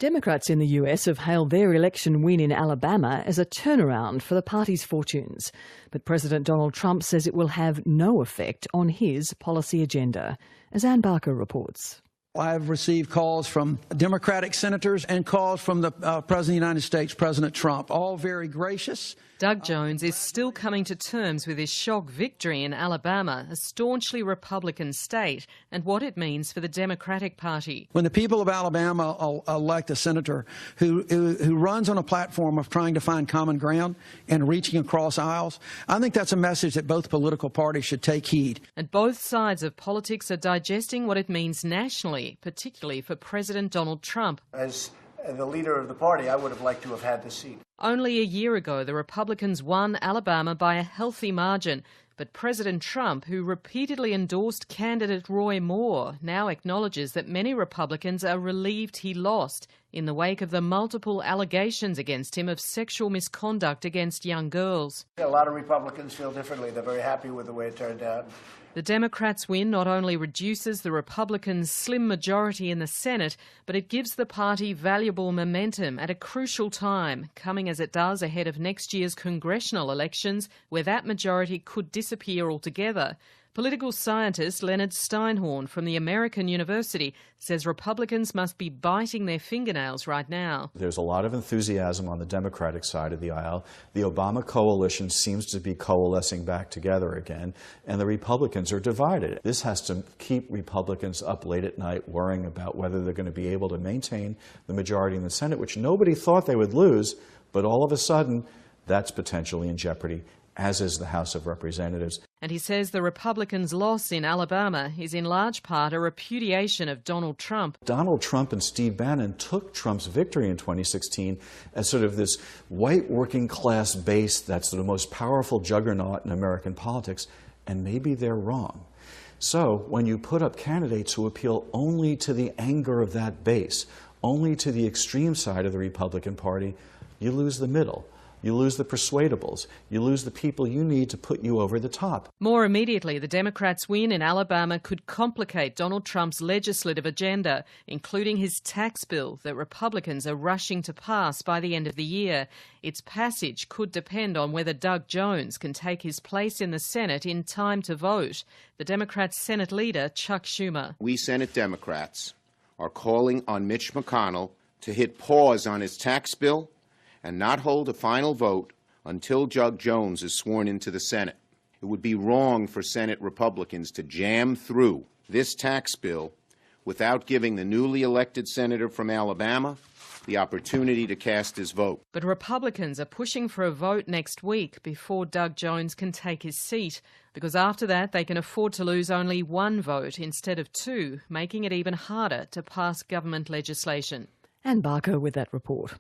Democrats in the US have hailed their election win in Alabama as a turnaround for the party's fortunes. But President Donald Trump says it will have no effect on his policy agenda. As Ann Barker reports. I've received calls from Democratic senators and calls from the President of the United States, President Trump, all very gracious. Doug Jones is still coming to terms with his shock victory in Alabama, a staunchly Republican state, and what it means for the Democratic Party. When the people of Alabama elect a senator who runs on a platform of trying to find common ground and reaching across aisles, I think that's a message that both political parties should take heed. And both sides of politics are digesting what it means nationally, particularly for President Donald Trump. As the leader of the party, I would have liked to have had the seat. Only a year ago, the Republicans won Alabama by a healthy margin. But President Trump, who repeatedly endorsed candidate Roy Moore, now acknowledges that many Republicans are relieved he lost in the wake of the multiple allegations against him of sexual misconduct against young girls. A lot of Republicans feel differently. They're very happy with the way it turned out. The Democrats' win not only reduces the Republicans' slim majority in the Senate, but it gives the party valuable momentum at a crucial time, coming as it does ahead of next year's congressional elections, where that majority could disappear altogether. Political scientist Leonard Steinhorn from the American University says Republicans must be biting their fingernails right now. There's a lot of enthusiasm on the Democratic side of the aisle. The Obama coalition seems to be coalescing back together again, and the Republicans are divided. This has to keep Republicans up late at night worrying about whether they're going to be able to maintain the majority in the Senate, which nobody thought they would lose, but all of a sudden that's potentially in jeopardy, as is the House of Representatives. And he says the Republicans' loss in Alabama is in large part a repudiation of Donald Trump. Donald Trump and Steve Bannon took Trump's victory in 2016 as sort of this white working class base that's the most powerful juggernaut in American politics, and maybe they're wrong. So when you put up candidates who appeal only to the anger of that base, only to the extreme side of the Republican Party, you lose the middle. You lose the persuadables. You lose the people you need to put you over the top. More immediately, the Democrats' win in Alabama could complicate Donald Trump's legislative agenda, including his tax bill that Republicans are rushing to pass by the end of the year. Its passage could depend on whether Doug Jones can take his place in the Senate in time to vote. The Democrats' Senate leader, Chuck Schumer. We Senate Democrats are calling on Mitch McConnell to hit pause on his tax bill and not hold a final vote until Doug Jones is sworn into the Senate. It would be wrong for Senate Republicans to jam through this tax bill without giving the newly elected senator from Alabama the opportunity to cast his vote. But Republicans are pushing for a vote next week before Doug Jones can take his seat, because after that they can afford to lose only one vote instead of two, making it even harder to pass government legislation. Ann Barker with that report.